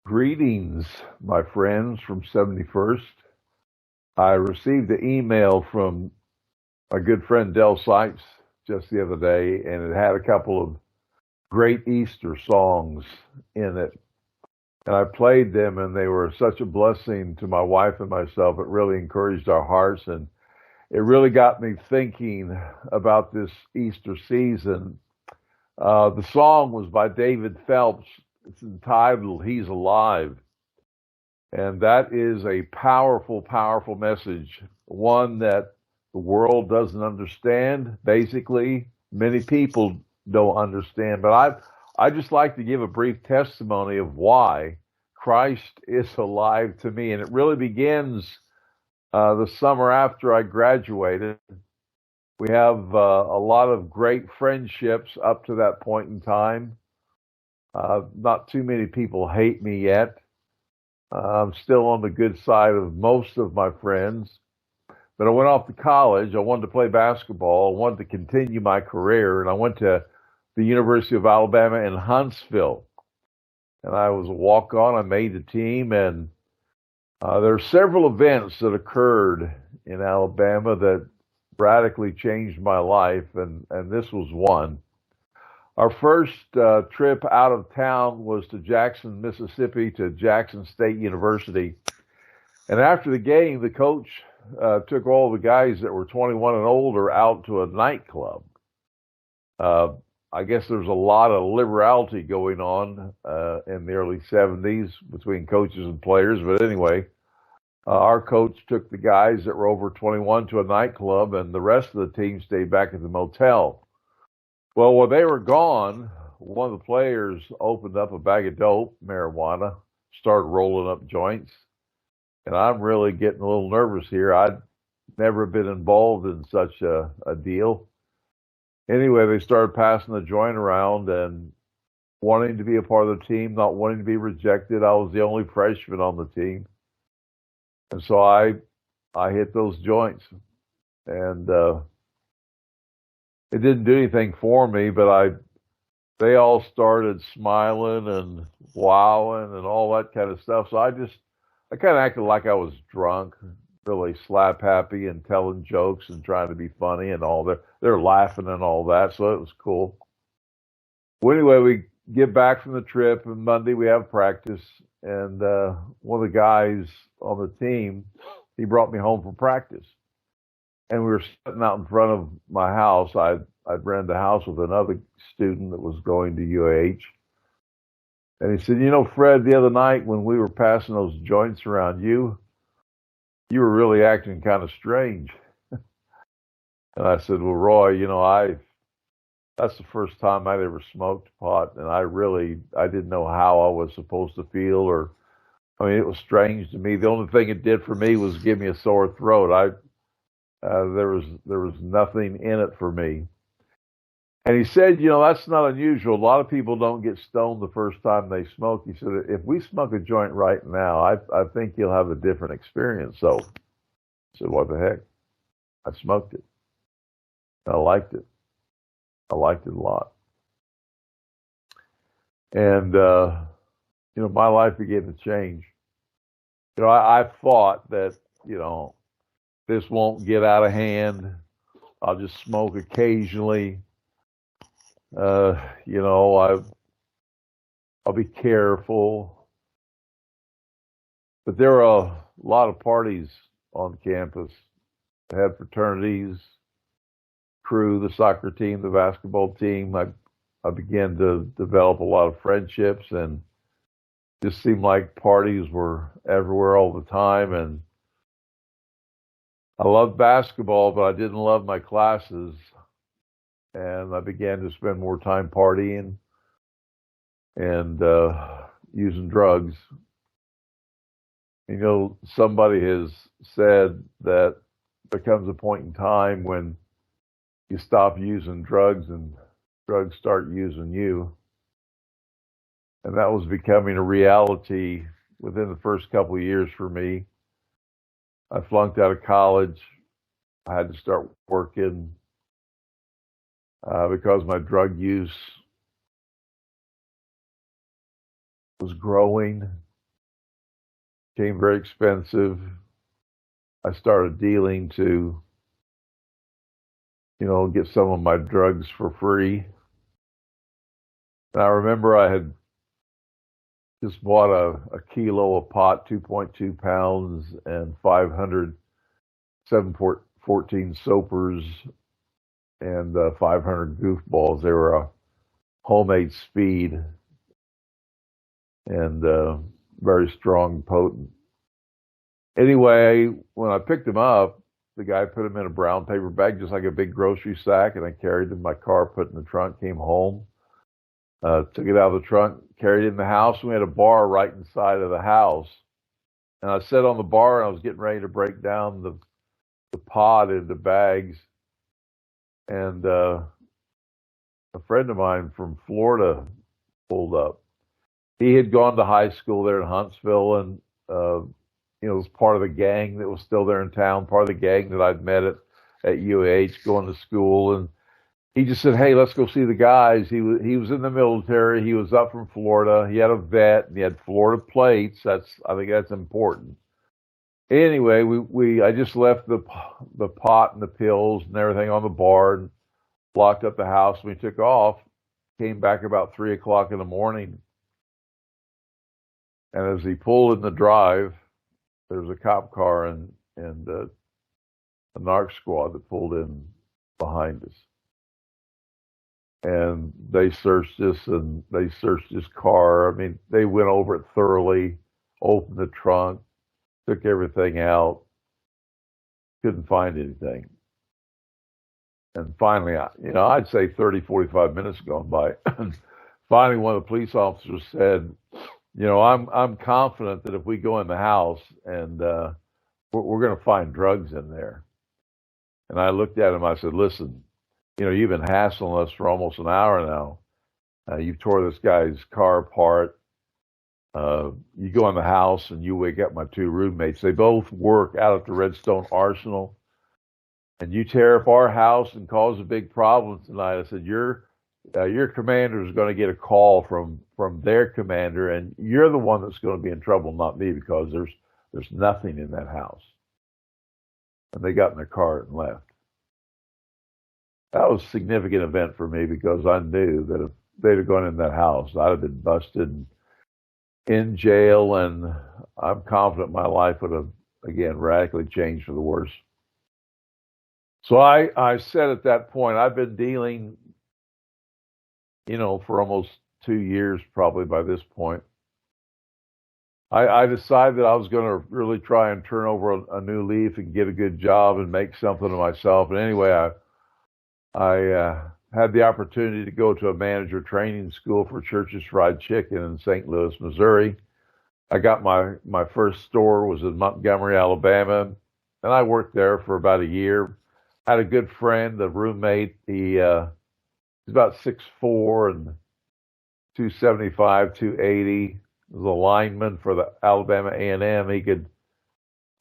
Greetings, my friends from 71st. I received an email from my good friend Del Sipes just the other day, and it had a couple of great Easter songs in it. And I played them, and they were such a blessing to my wife and myself. It really encouraged our hearts, and it really got me thinking about this Easter season. The song was by David Phelps. It's entitled He's Alive. And that is a powerful, powerful message, one that the world doesn't understand. Basically, many people don't understand. But I just like to give a brief testimony of why Christ is alive to me. And it really begins the summer after I graduated. We have a lot of great friendships up to that point in time. Not too many people hate me yet. I'm still on the good side of most of my friends. But I went off to college. I wanted to play basketball. I wanted to continue my career. And I went to the University of Alabama in Huntsville. And I was a walk-on. I made the team. And there are several events that occurred in Alabama that radically changed my life. And this was one. Our first trip out of town was to Jackson, Mississippi, to Jackson State University. And after the game, the coach took all the guys that were 21 and older out to a nightclub. I guess there's a lot of liberality going on in the early 70s between coaches and players. But anyway, our coach took the guys that were over 21 to a nightclub, and the rest of the team stayed back at the motel. Well, while they were gone, one of the players opened up a bag of dope, marijuana, started rolling up joints. And I'm really getting a little nervous here. I'd never been involved in such a deal. Anyway, they started passing the joint around and wanting to be a part of the team, not wanting to be rejected. I was the only freshman on the team. And so I hit those joints. And it didn't do anything for me, but they all started smiling and wowing and all that kind of stuff. So I kind of acted like I was drunk, really slap happy and telling jokes and trying to be funny and all that. They're laughing and all that, so it was cool. Well, anyway, we get back from the trip, and Monday we have practice, and one of the guys on the team, he brought me home from practice. And we were sitting out in front of my house. I'd rented a house with another student that was going to UAH. And he said, Fred, the other night when we were passing those joints around, you were really acting kind of strange. And I said, well, Roy, that's the first time I'd ever smoked pot. And I didn't know how I was supposed to feel it was strange to me. The only thing it did for me was give me a sore throat. There was nothing in it for me. And he said, that's not unusual. A lot of people don't get stoned the first time they smoke. He said, if we smoke a joint right now, I think you'll have a different experience. So I said, what the heck? I smoked it. I liked it. I liked it a lot. And, my life began to change. I thought that, this won't get out of hand. I'll just smoke occasionally. I'll be careful. But there are a lot of parties on campus. I had fraternities, crew, the soccer team, the basketball team. I began to develop a lot of friendships, and just seemed like parties were everywhere all the time. And I loved basketball, but I didn't love my classes. And I began to spend more time partying and using drugs. Somebody has said that there comes a point in time when you stop using drugs and drugs start using you. And that was becoming a reality within the first couple of years for me. I flunked out of college. I had to start working because my drug use was growing. became very expensive. I started dealing to, get some of my drugs for free. And I remember I had just bought a kilo of pot, 2.2 pounds, and 500 714 soapers and 500 goofballs. They were a homemade speed and very strong, potent. Anyway, when I picked them up, the guy put them in a brown paper bag, just like a big grocery sack, and I carried them in my car, put it in the trunk, came home, took it out of the trunk, carried it in the house. We had a bar right inside of the house. And I sat on the bar and I was getting ready to break down the pot into bags. And a friend of mine from Florida pulled up. He had gone to high school there in Huntsville and, was part of the gang that was still there in town, part of the gang that I'd met at UH going to school. And he just said, "Hey, let's go see the guys." He was in the military. He was up from Florida. He had a vet and he had Florida plates. I think that's important. Anyway, I just left the pot and the pills and everything on the bar and locked up the house. We took off, came back about 3 o'clock in the morning. And as he pulled in the drive, there was a cop car and a narc squad that pulled in behind us. And they searched us and they searched his car. I mean, they went over it thoroughly, opened the trunk, took everything out, couldn't find anything. And finally, I'd say 30, 45 minutes gone by. Finally, one of the police officers said, I'm confident that if we go in the house and we're going to find drugs in there. And I looked at him, I said, "Listen, you've been hassling us for almost an hour now. You tore this guy's car apart. You go in the house and you wake up my two roommates. They both work out at the Redstone Arsenal. And you tear up our house and cause a big problem tonight." I said, your commander is going to get a call from their commander, and you're the one that's going to be in trouble, not me, because there's nothing in that house." And they got in their car and left. That was a significant event for me because I knew that if they'd have gone in that house, I'd have been busted in jail, and I'm confident my life would have, again, radically changed for the worse. So I said at that point, I've been dealing, for almost 2 years, probably by this point. I decided that I was going to really try and turn over a new leaf and get a good job and make something of myself. And anyway, I had the opportunity to go to a manager training school for Church's Fried Chicken in St. Louis, Missouri. I got my first store was in Montgomery, Alabama, and I worked there for about a year. I had a good friend, a roommate. He's about 6'4" and 275, 280. He was a lineman for the Alabama A&M. He could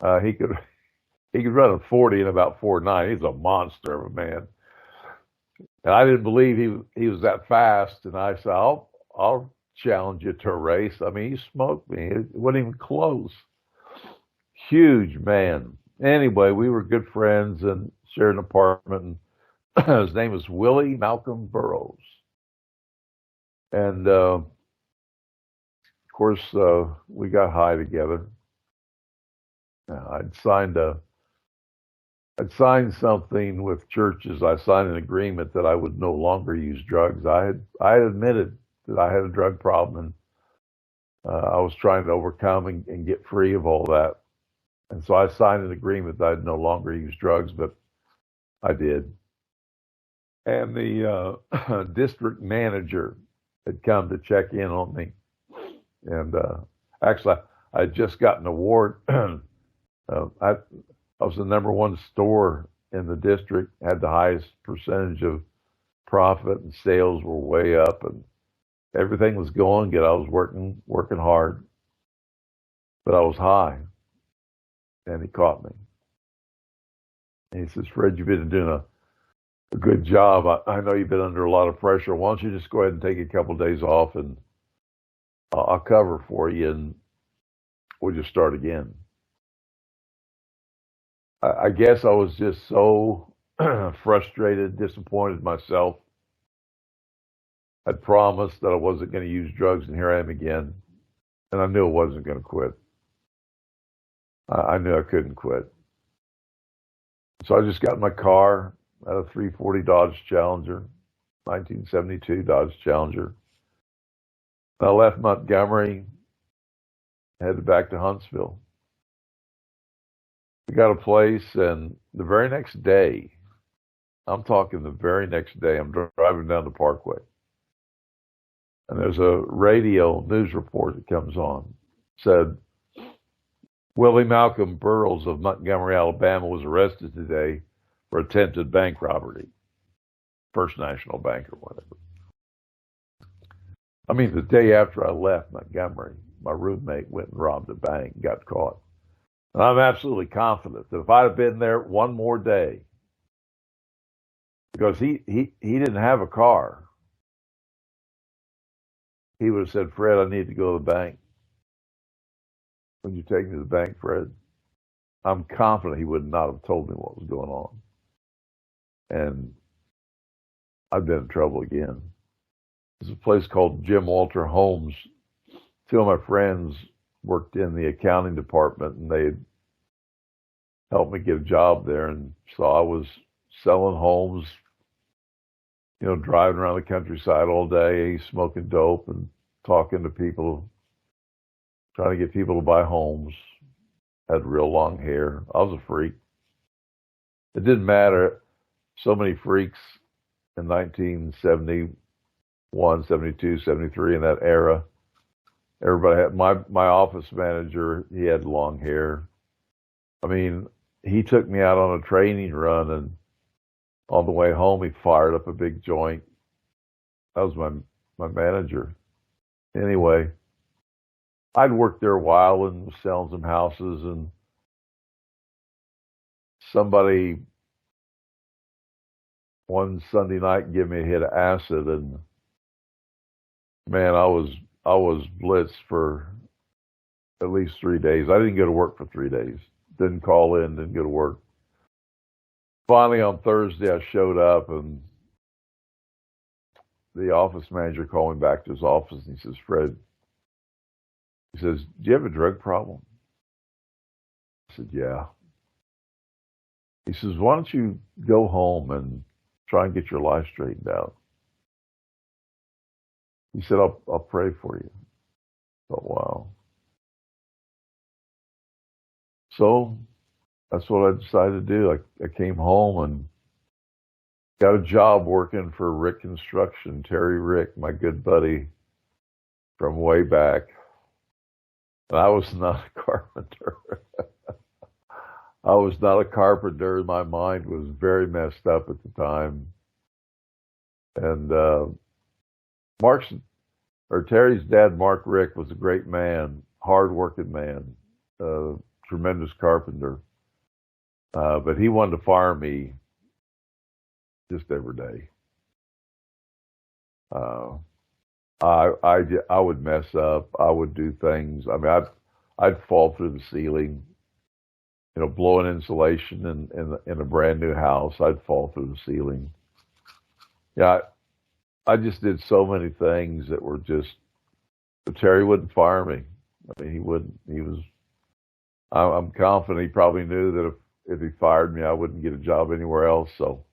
run a 40 in about 4.9. He's a monster of a man. And I didn't believe he was that fast. And I said, I'll challenge you to a race. I mean, he smoked me. It wasn't even close. Huge man. Anyway, we were good friends and shared an apartment. And his name was Willie Malcolm Burroughs. And of course, we got high together. I'd signed something with churches. I signed an agreement that I would no longer use drugs. I had admitted that I had a drug problem, and I was trying to overcome and get free of all that. And so I signed an agreement that I'd no longer use drugs, but I did. And the district manager had come to check in on me. And actually, I had just got an award. I was the number one store in the district, had the highest percentage of profit, and sales were way up, and everything was going good. I was working hard, but I was high. And he caught me. And he says, "Fred, you've been doing a good job. I know you've been under a lot of pressure. Why don't you just go ahead and take a couple of days off, and I'll cover for you." And we'll just start again. I guess I was just so frustrated, disappointed in myself. I'd promised that I wasn't going to use drugs, and here I am again. And I knew I wasn't going to quit. I knew I couldn't quit. So I just got in my car, at a 340 Dodge Challenger, 1972 Dodge Challenger. I left Montgomery, headed back to Huntsville. We got a place, and the very next day, I'm talking the very next day, I'm driving down the Parkway. And there's a radio news report that comes on. It said, Willie Malcolm Burroughs of Montgomery, Alabama was arrested today for attempted bank robbery. First National Bank or whatever. I mean, the day after I left Montgomery, my roommate went and robbed a bank and got caught. And I'm absolutely confident that if I'd have been there one more day, because he didn't have a car, he would have said, Fred, I need to go to the bank. Would you take me to the bank, Fred? I'm confident he would not have told me what was going on. And I've been in trouble again. There's a place called Jim Walter Homes. Two of my friends worked in the accounting department, and they helped me get a job there. And so I was selling homes, driving around the countryside all day, smoking dope and talking to people, trying to get people to buy homes. Had real long hair. I was a freak. It didn't matter. So many freaks in 1971, 72, 73, in that era. Everybody had, my office manager, he had long hair. I mean, he took me out on a training run, and on the way home, he fired up a big joint. That was my manager. Anyway, I'd worked there a while and was selling some houses, and somebody one Sunday night gave me a hit of acid, and man, I was blitzed for at least 3 days. I didn't go to work for 3 days. Didn't call in, didn't go to work. Finally, on Thursday, I showed up, and the office manager called me back to his office, and he says, Fred, he says, do you have a drug problem? I said, yeah. He says, why don't you go home and try and get your life straightened out? He said, I'll pray for you. I thought, wow. So that's what I decided to do. I came home and got a job working for Rick Construction, Terry Rick, my good buddy from way back. And I was not a carpenter. I was not a carpenter. My mind was very messed up at the time. And Terry's dad, Mark Rick, was a great man, hard-working man, tremendous carpenter. But he wanted to fire me just every day. I would mess up. I would do things. I mean, I'd fall through the ceiling. Blowing insulation in a brand new house, I'd fall through the ceiling. Yeah, I just did so many things that were just. But Terry wouldn't fire me. I mean, he wouldn't. I'm confident he probably knew that if he fired me, I wouldn't get a job anywhere else. So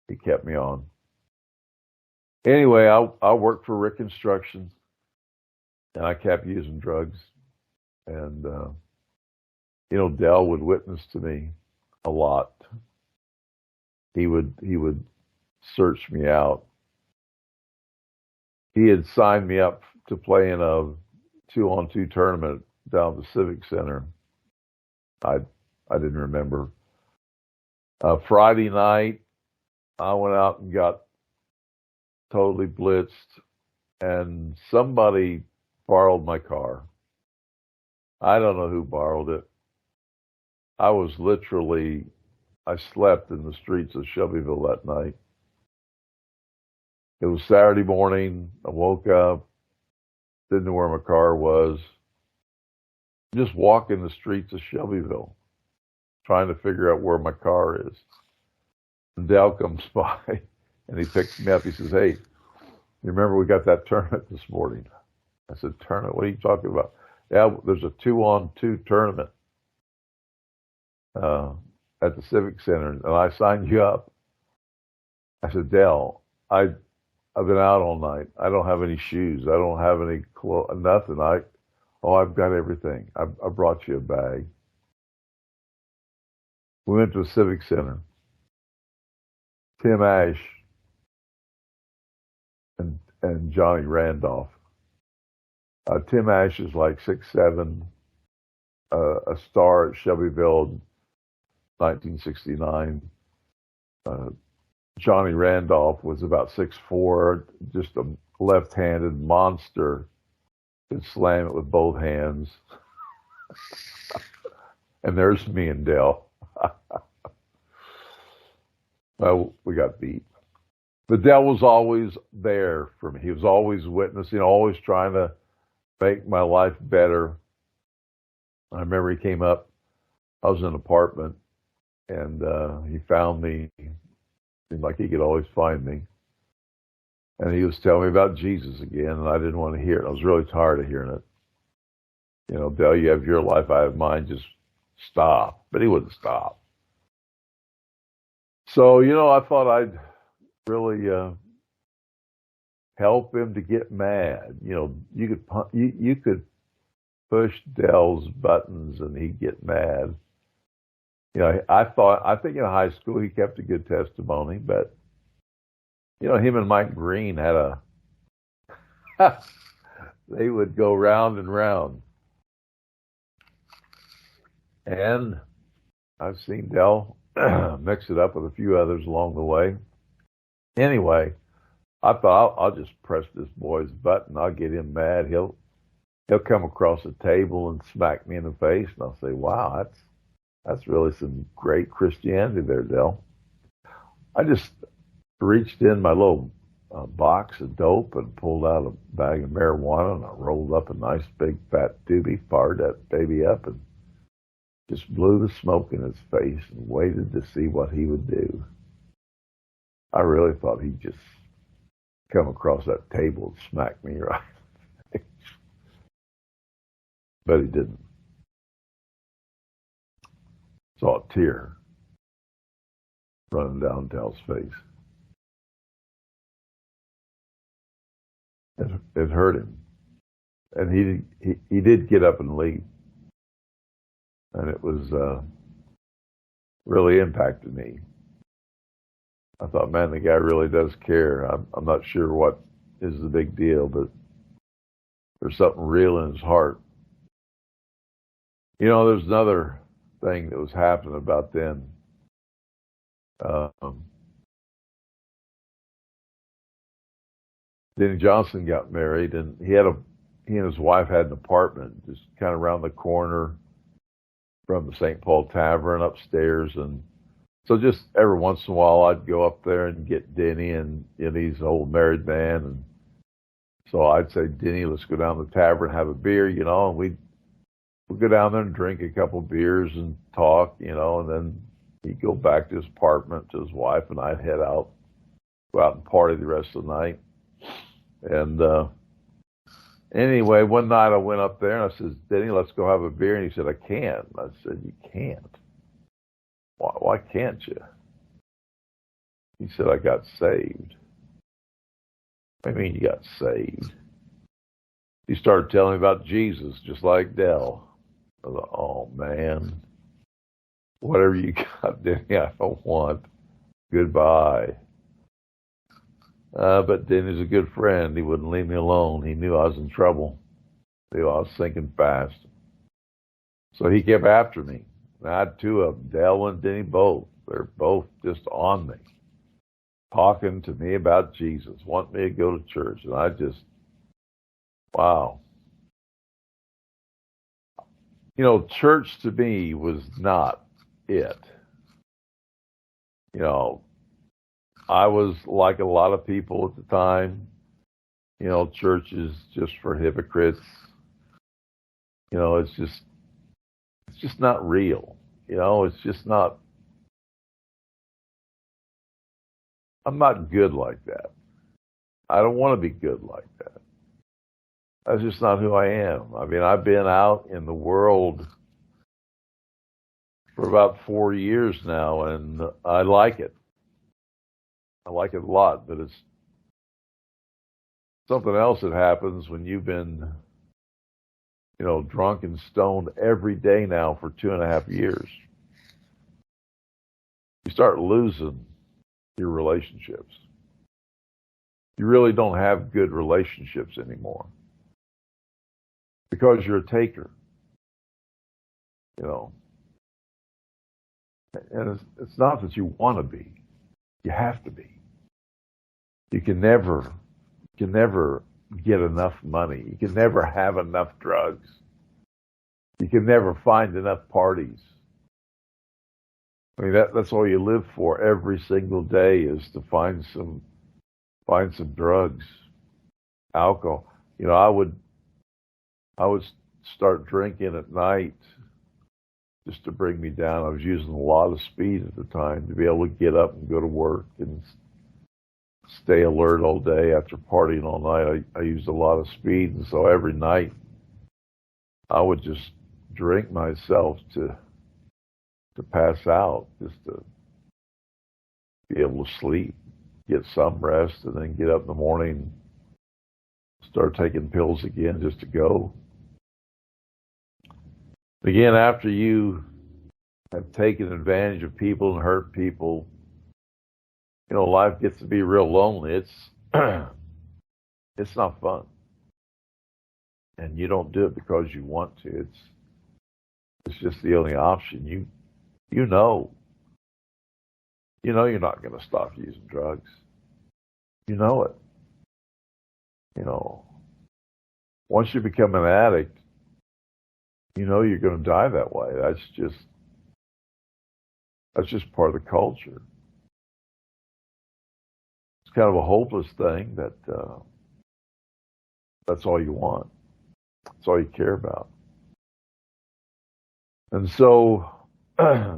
he kept me on. Anyway, I worked for Rick Construction, and I kept using drugs. And Dell would witness to me a lot. He would search me out. He had signed me up to play in a 2-on-2 tournament down at the Civic Center. I didn't remember. Friday night, I went out and got totally blitzed, and somebody borrowed my car. I don't know who borrowed it. I slept in the streets of Shelbyville that night. It was Saturday morning. I woke up, didn't know where my car was. just walking the streets of Shelbyville, trying to figure out where my car is. And Dale comes by, and he picks me up. He says, "Hey, you remember we got that tournament this morning?" I said, "Tournament? What are you talking about?" "Yeah, there's a 2-on-2 tournament at the Civic Center, and I signed you up." I said, "Dale, I've been out all night. I don't have any shoes. I don't have any clothes, nothing. I've got everything. I brought you a bag." We went to the Civic Center. Tim Ash and Johnny Randolph. Tim Ash is like 6'7", a star at Shelbyville, 1969. Johnny Randolph was about 6'4", just a left-handed monster. Could slam it with both hands. And there's me and Dale. Well, we got beat. But Dale was always there for me. He was always witnessing, always trying to make my life better. I remember he came up. I was in an apartment, and he found me. Seemed like he could always find me. And he was telling me about Jesus again, and I didn't want to hear it. I was really tired of hearing it. You know, Dale, you have your life, I have mine. Just stop. But he wouldn't stop. So, you know, I thought I'd really help him to get mad. You know, you could push Dell's buttons and he'd get mad. You know, I think in high school he kept a good testimony, but you know, him and Mike Green had they would go round and round. And I've seen Dell mix it up with a few others along the way. Anyway, I thought I'll just press this boy's button. I'll get him mad. He'll come across the table and smack me in the face, and I'll say, "Wow, that's really some great Christianity there, Dell." I just reached in my little box of dope and pulled out a bag of marijuana, and I rolled up a nice big fat doobie, fired that baby up, and just blew the smoke in his face and waited to see what he would do. I really thought he'd just come across that table and smack me right in the face. But he didn't. Saw a tear running down Dell's face. It hurt him. And he did get up and leave. And it was really impacted me. I thought, man, the guy really does care. I'm not sure what is the big deal, but there's something real in his heart. You know, there's another thing that was happening about then. Denny Johnson got married, and he and his wife had an apartment just kind of around the corner from the St. Paul Tavern upstairs. And so just every once in a while, I'd go up there and get Denny, and you know, he's an old married man. And so I'd say, "Denny, let's go down to the tavern and have a beer," you know, and we'd go down there and drink a couple of beers and talk, you know, and then he'd go back to his apartment to his wife, and I'd head out, go out and party the rest of the night. And anyway, one night I went up there and I said, "Denny, let's go have a beer." And he said, "I can't." I said, "You can't? Why can't you?" He said, "I got saved." "What do you mean you got saved?" He started telling me about Jesus, just like Dell. I thought, "Oh, man, whatever you got, Denny, I don't want. Goodbye." But Denny's a good friend. He wouldn't leave me alone. He knew I was in trouble. He knew I was sinking fast. So he kept after me. And I had two of them, Dell and Denny both. They're both just on me, talking to me about Jesus, wanting me to go to church. And I just, wow. You know, church to me was not it. You know, I was like a lot of people at the time. You know, church is just for hypocrites. You know, it's just it's just not real. It's just not. I'm not good like that. I don't want to be good like that. That's just not who I am. I mean, I've been out in the world for about 4 years now, and I like it. I like it a lot, but it's something else that happens when you've been, drunk and stoned every day now for 2.5 years. You start losing your relationships. You really don't have good relationships anymore because you're a taker, And it's not that you want to be. You have to be. You can never get enough money. You can never have enough drugs. You can never find enough parties. I mean, that's all you live for every single day is to find some drugs, alcohol. I would start drinking at night just to bring me down. I was using a lot of speed at the time to be able to get up and go to work and stay alert all day after partying all night. I used a lot of speed, and so every night I would just drink myself to pass out, just to be able to sleep, get some rest, and then get up in the morning, start taking pills again just to go. Again, after you have taken advantage of people and hurt people, life gets to be real lonely. It's not fun. And you don't do it because you want to. It's just the only option. You know you're not going to stop using drugs. You know it. Once you become an addict, you're going to die that way. That's just part of the culture. It's kind of a hopeless thing that that's all you want. That's all you care about. And so, I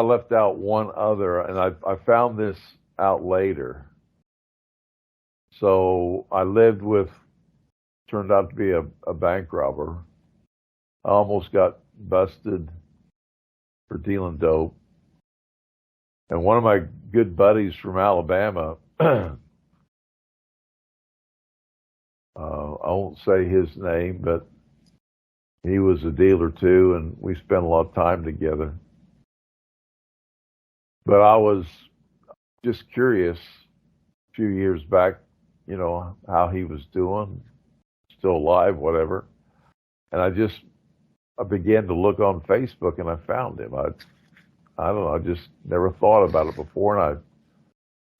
left out one other, and I found this out later. So I lived with, turned out to be a bank robber. I almost got busted for dealing dope. And one of my good buddies from Alabama, I won't say his name, but he was a dealer too, and we spent a lot of time together. But I was just curious a few years back, how he was doing, still alive, whatever. And I began to look on Facebook, and I found him. I don't know, I just never thought about it before, and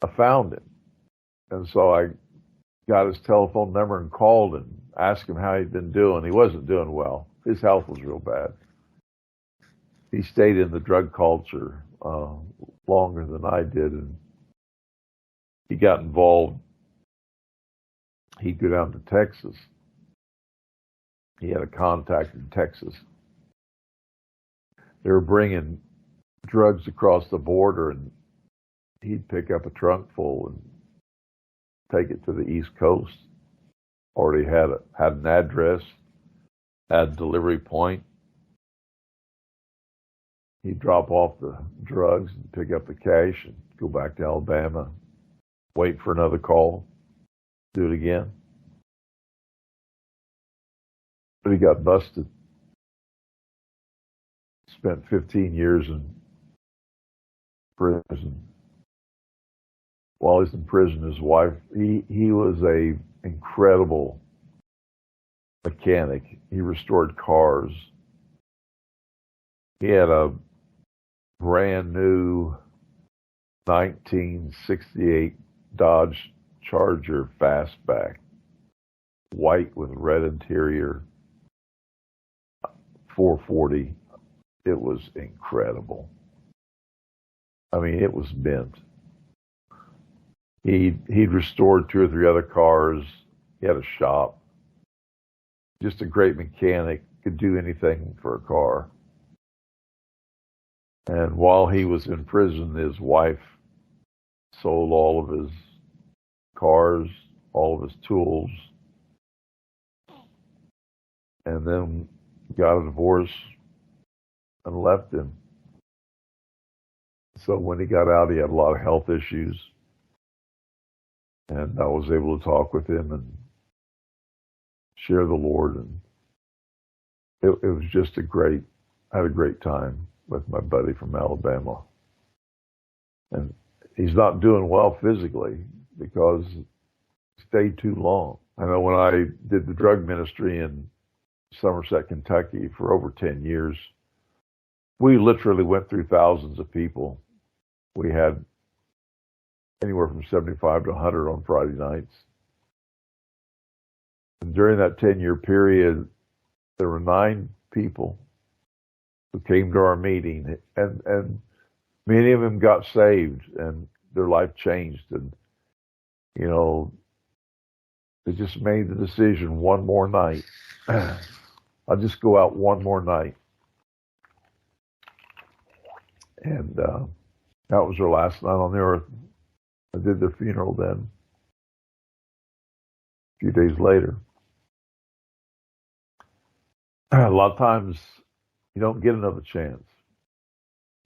I found him. And so I got his telephone number and called and asked him how he'd been doing. He wasn't doing well. His health was real bad. He stayed in the drug culture longer than I did, and he got involved. He'd go down to Texas. He had a contact in Texas. They were bringing drugs across the border, and he'd pick up a trunk full and take it to the East Coast. Already had an address, had a delivery point. He'd drop off the drugs and pick up the cash and go back to Alabama, wait for another call, do it again. But he got busted. Spent 15 years in prison. While he's in prison, his wife, he was a incredible mechanic. He restored cars. He had a brand new 1968 Dodge Charger fastback, white with red interior, 440. It was incredible. I mean, it was mint. He'd restored 2 or 3 other cars. He had a shop. Just a great mechanic. could do anything for a car. And while he was in prison, his wife sold all of his cars, all of his tools, and then got a divorce and left him. So when he got out, he had a lot of health issues. And I was able to talk with him and share the Lord. And it was just I had a great time with my buddy from Alabama. And he's not doing well physically because he stayed too long. I know when I did the drug ministry in Somerset, Kentucky for over 10 years, we literally went through thousands of people. We had anywhere from 75 to 100 on Friday nights. And during that 10-year period, there were 9 people who came to our meeting, and many of them got saved and their life changed. And, you know, they just made the decision one more night. I'll just go out one more night. And that was their last night on the earth. I did their funeral then, a few days later. A lot of times you don't get another chance.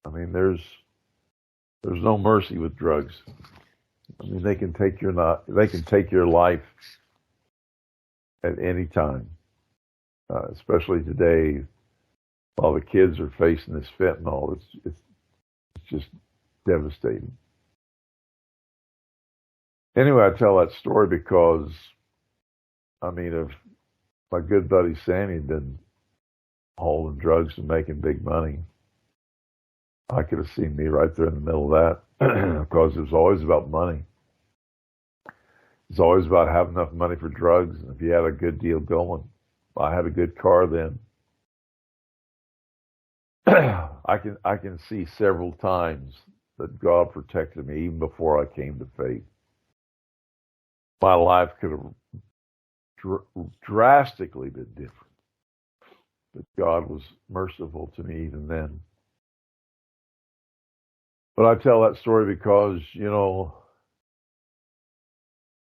I mean, there's no mercy with drugs. I mean, they can take your life at any time, especially today, while the kids are facing this fentanyl. It's just devastating. Anyway, I tell that story because, I mean, if my good buddy Sandy had been hauling drugs and making big money, I could have seen me right there in the middle of that because it was always about money. It's always about having enough money for drugs. And if you had a good deal going, I had a good car then. I can see several times that God protected me even before I came to faith. My life could have drastically been different, but God was merciful to me even then. But I tell that story because, you know,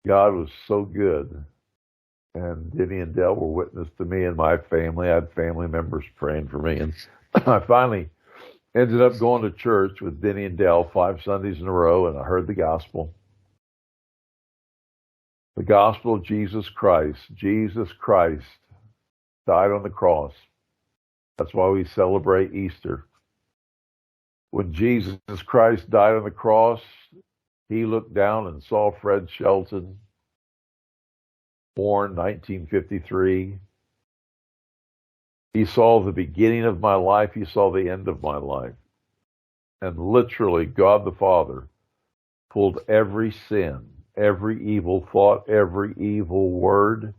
God was so good, and Denny and Dell were witness to me and my family. I had family members praying for me, and I finally ended up going to church with Denny and Dell 5 Sundays in a row, and I heard the gospel. The gospel of Jesus Christ. Jesus Christ died on the cross. That's why we celebrate Easter. When Jesus Christ died on the cross, he looked down and saw Fred Shelton, born 1953. He saw the beginning of my life. He saw the end of my life. And literally, God the Father pulled every sin, every evil thought, every evil word,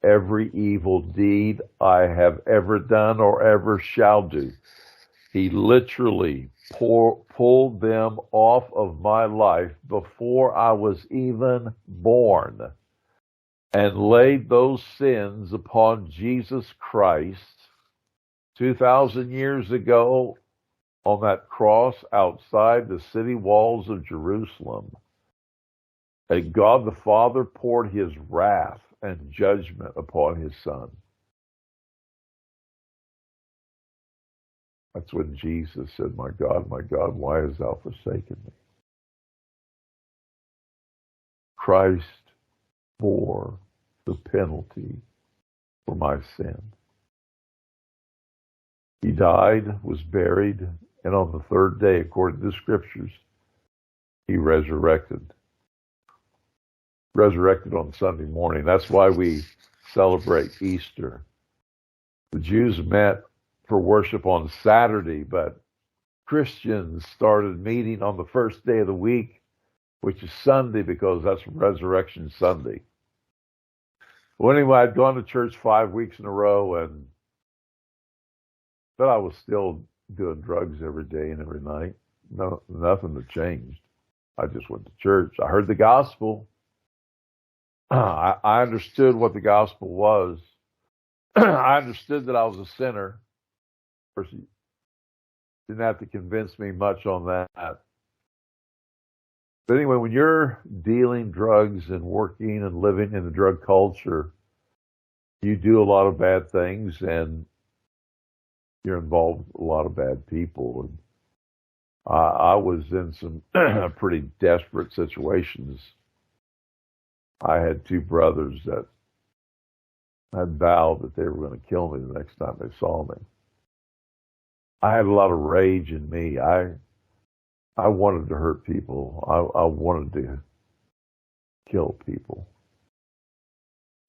every evil deed I have ever done or ever shall do. He literally pulled them off of my life before I was even born and laid those sins upon Jesus Christ 2,000 years ago on that cross outside the city walls of Jerusalem. And God the Father poured his wrath and judgment upon his Son. That's when Jesus said, my God, why hast thou forsaken me? Christ bore the penalty for my sin. He died, was buried, and on the 3rd day, according to the Scriptures, he resurrected. Resurrected on Sunday morning. That's why we celebrate Easter. The Jews met for worship on Saturday, but Christians started meeting on the first day of the week, which is Sunday, because that's Resurrection Sunday. Well, anyway, I'd gone to church 5 weeks in a row, but I was still doing drugs every day and every night. No, nothing had changed. I just went to church. I heard the gospel. I understood what the gospel was. I understood that I was a sinner. Of course, he didn't have to convince me much on that. But anyway, when you're dealing drugs and working and living in the drug culture, you do a lot of bad things and you're involved with a lot of bad people. And I was in some pretty desperate situations. I had two brothers that had vowed that they were going to kill me the next time they saw me. I had a lot of rage in me. I wanted to hurt people. I wanted to kill people.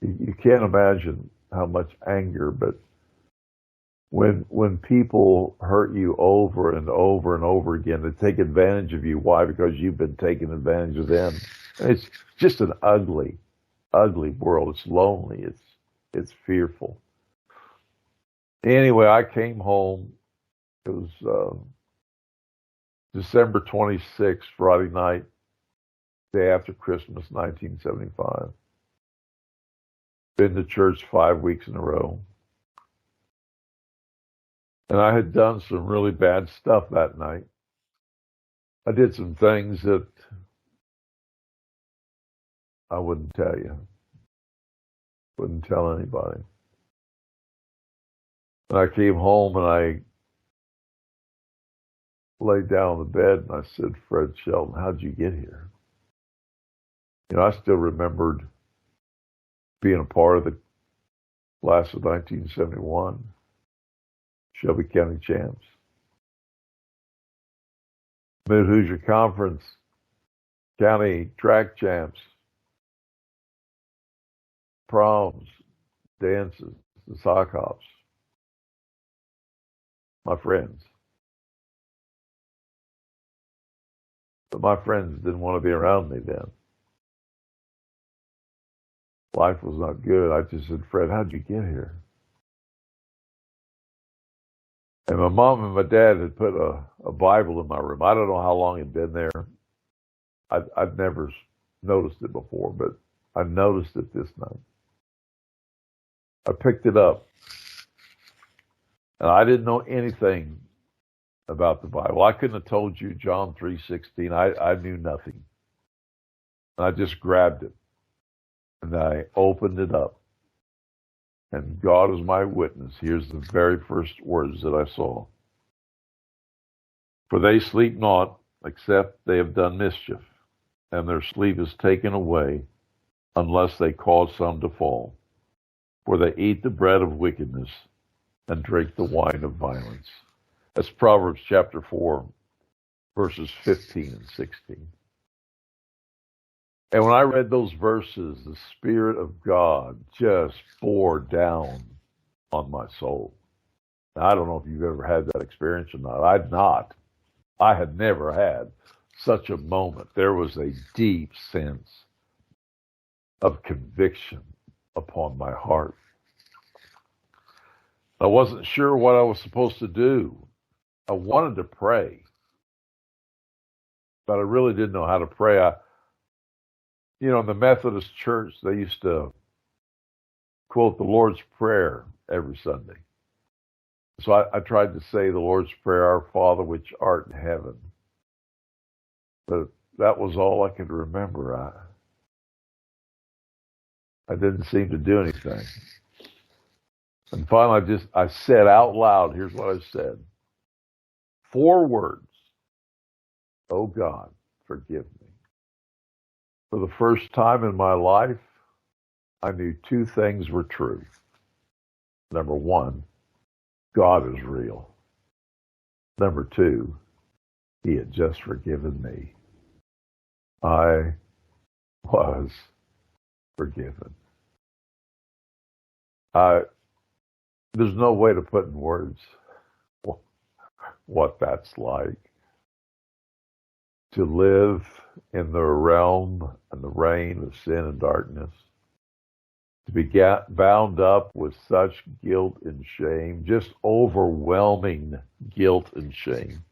You can't imagine how much anger, but when people hurt you over and over and over again, they take advantage of you. Why? Because you've been taking advantage of them. It's just an ugly, ugly world. It's lonely. It's fearful. Anyway, I came home. It was December 26th, Friday night, day after Christmas, 1975. Been to church 5 weeks in a row. And I had done some really bad stuff that night. I did some things that I wouldn't tell you. Wouldn't tell anybody. And I came home and I laid down on the bed and I said, Fred Shelton, how'd you get here? You know, I still remembered being a part of the class of 1971, Shelby County champs. Mid-Hoosier Conference, county track champs, proms, dances, the sock hops. My friends. But my friends didn't want to be around me then. Life was not good. I just said, Fred, how'd you get here? And my mom and my dad had put a Bible in my room. I don't know how long it had been there. I'd never noticed it before, but I noticed it this night. I picked it up. And I didn't know anything about the Bible. I couldn't have told you John 3:16. I knew nothing. And I just grabbed it. And I opened it up. And God is my witness. Here's the very first words that I saw. For they sleep not, except they have done mischief, and their sleep is taken away, unless they cause some to fall. For they eat the bread of wickedness, and drink the wine of violence. That's Proverbs chapter 4, verses 15 and 16. And when I read those verses, the Spirit of God just bore down on my soul. Now, I don't know if you've ever had that experience or not. I'd not. I had never had such a moment. There was a deep sense of conviction upon my heart. I wasn't sure what I was supposed to do. I wanted to pray, but I really didn't know how to pray. In the Methodist church, they used to quote the Lord's Prayer every Sunday. So I tried to say the Lord's Prayer, Our Father, which art in heaven. But that was all I could remember. I didn't seem to do anything. And finally, I said out loud, here's what I said. 4 words. Oh God, forgive me. For the first time in my life, I knew 2 things were true. Number 1, God is real. Number 2, He had just forgiven me. I was forgiven. There's no way to put in words what that's like. To live in the realm and the reign of sin and darkness. To be bound up with such guilt and shame, just overwhelming guilt and shame.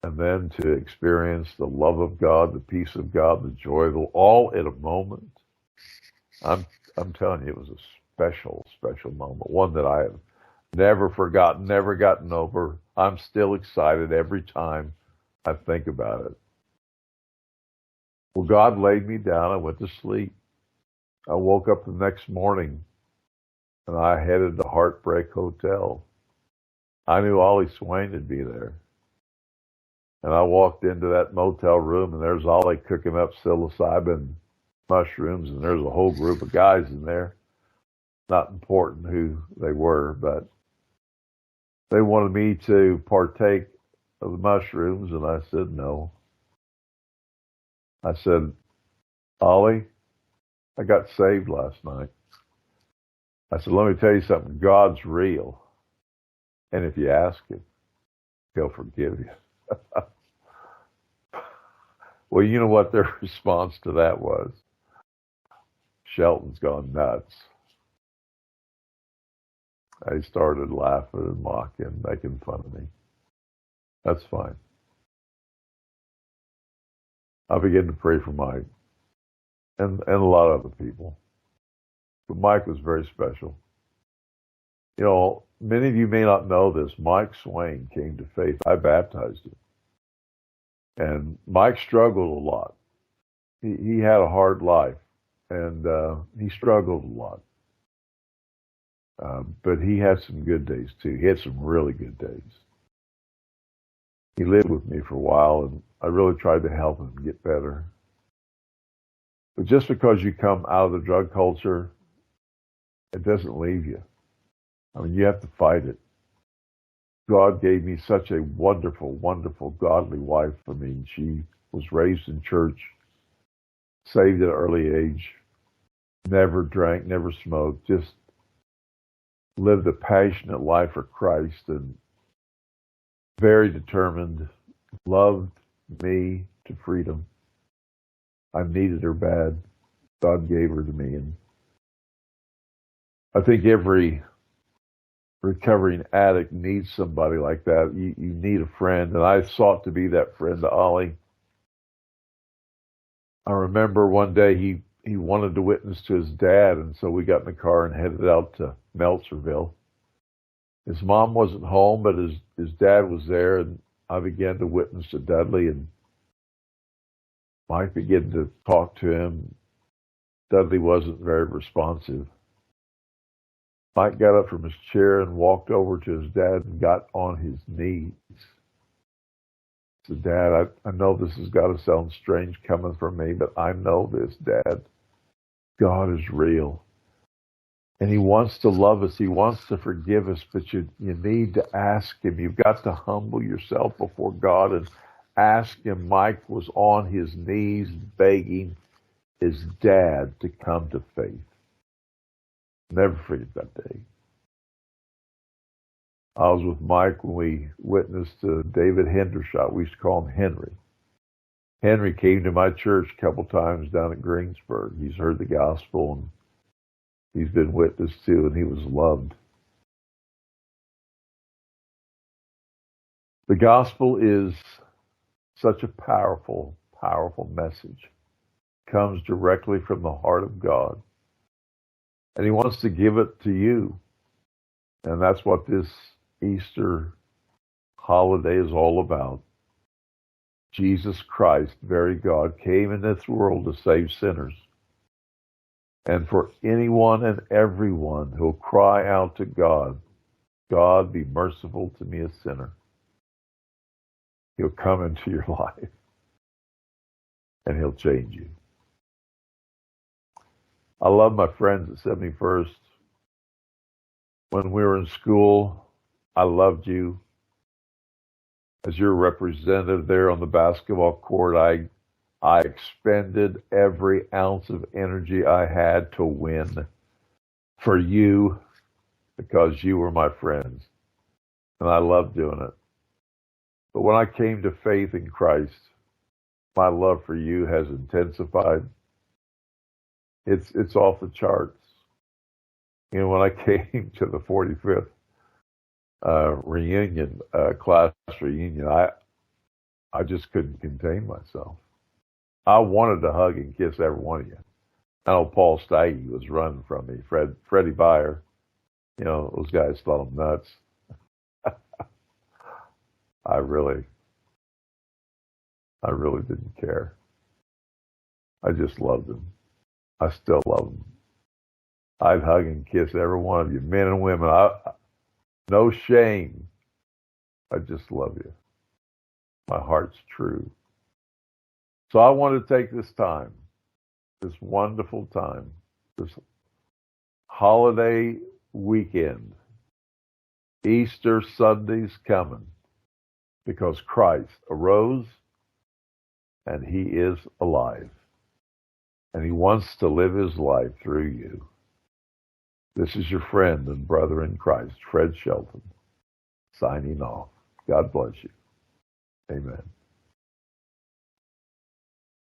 And then to experience the love of God, the peace of God, the joy of all in a moment. I'm telling you, special, special moment, one that I have never forgotten, never gotten over. I'm still excited every time I think about it. Well, God laid me down. I went to sleep. I woke up the next morning and I headed to Heartbreak Hotel. I knew Ollie Swain would be there. And I walked into that motel room and there's Ollie cooking up psilocybin mushrooms and there's a whole group of guys in there. Not important who they were, but they wanted me to partake of the mushrooms and I said no. I said, Ollie, I got saved last night. I said, let me tell you something. God's real. And if you ask him, he'll forgive you. Well, you know what their response to that was? Shelton's gone nuts. They started laughing and mocking, making fun of me. That's fine. I began to pray for Mike and a lot of other people. But Mike was very special. You know, many of you may not know this. Mike Swain came to faith. I baptized him. And Mike struggled a lot. He had a hard life, and he struggled a lot. But he had some good days, too. He had some really good days. He lived with me for a while, and I really tried to help him get better. But just because you come out of the drug culture, it doesn't leave you. I mean, you have to fight it. God gave me such a wonderful, wonderful, godly wife. I mean, she was raised in church, saved at an early age, never drank, never smoked, just lived a passionate life for Christ and very determined, loved me to freedom. I needed her bad. God gave her to me. And I think every recovering addict needs somebody like that. You need a friend. And I sought to be that friend to Ollie. I remember one day he wanted to witness to his dad, and so we got in the car and headed out to Meltzerville. His mom wasn't home, but his dad was there, and I began to witness to Dudley, and Mike began to talk to him. Dudley wasn't very responsive. Mike got up from his chair and walked over to his dad and got on his knees. He said, Dad, I know this has got to sound strange coming from me, but I know this, Dad. God is real. And he wants to love us. He wants to forgive us, but you need to ask him. You've got to humble yourself before God and ask him. Mike was on his knees begging his dad to come to faith. Never forget that day. I was with Mike when we witnessed to David Hendershot. We used to call him Henry. Henry came to my church a couple times down at Greensburg. He's heard the gospel and he's been witnessed to, and he was loved. The gospel is such a powerful, powerful message. It comes directly from the heart of God. And he wants to give it to you. And that's what this Easter holiday is all about. Jesus Christ, very God, came in this world to save sinners. And for anyone and everyone who'll cry out to God, God, be merciful to me, a sinner, he'll come into your life and he'll change you. I love my friends at 71st. When we were in school, I loved you. As your representative there on the basketball court, I expended every ounce of energy I had to win for you because you were my friends. And I loved doing it. But when I came to faith in Christ, my love for you has intensified. It's off the charts. You know, when I came to the 45th class reunion, I just couldn't contain myself. I wanted to hug and kiss every one of you. I know Paul Staggy was running from me. Freddie Byer, those guys thought I'm nuts. I really didn't care. I just loved them. I still love them. I'd hug and kiss every one of you, men and women. No shame. I just love you. My heart's true. So I want to take this time, this wonderful time, this holiday weekend. Easter Sunday's coming because Christ arose and he is alive. And he wants to live his life through you. This is your friend and brother in Christ, Fred Shelton, signing off. God bless you. Amen.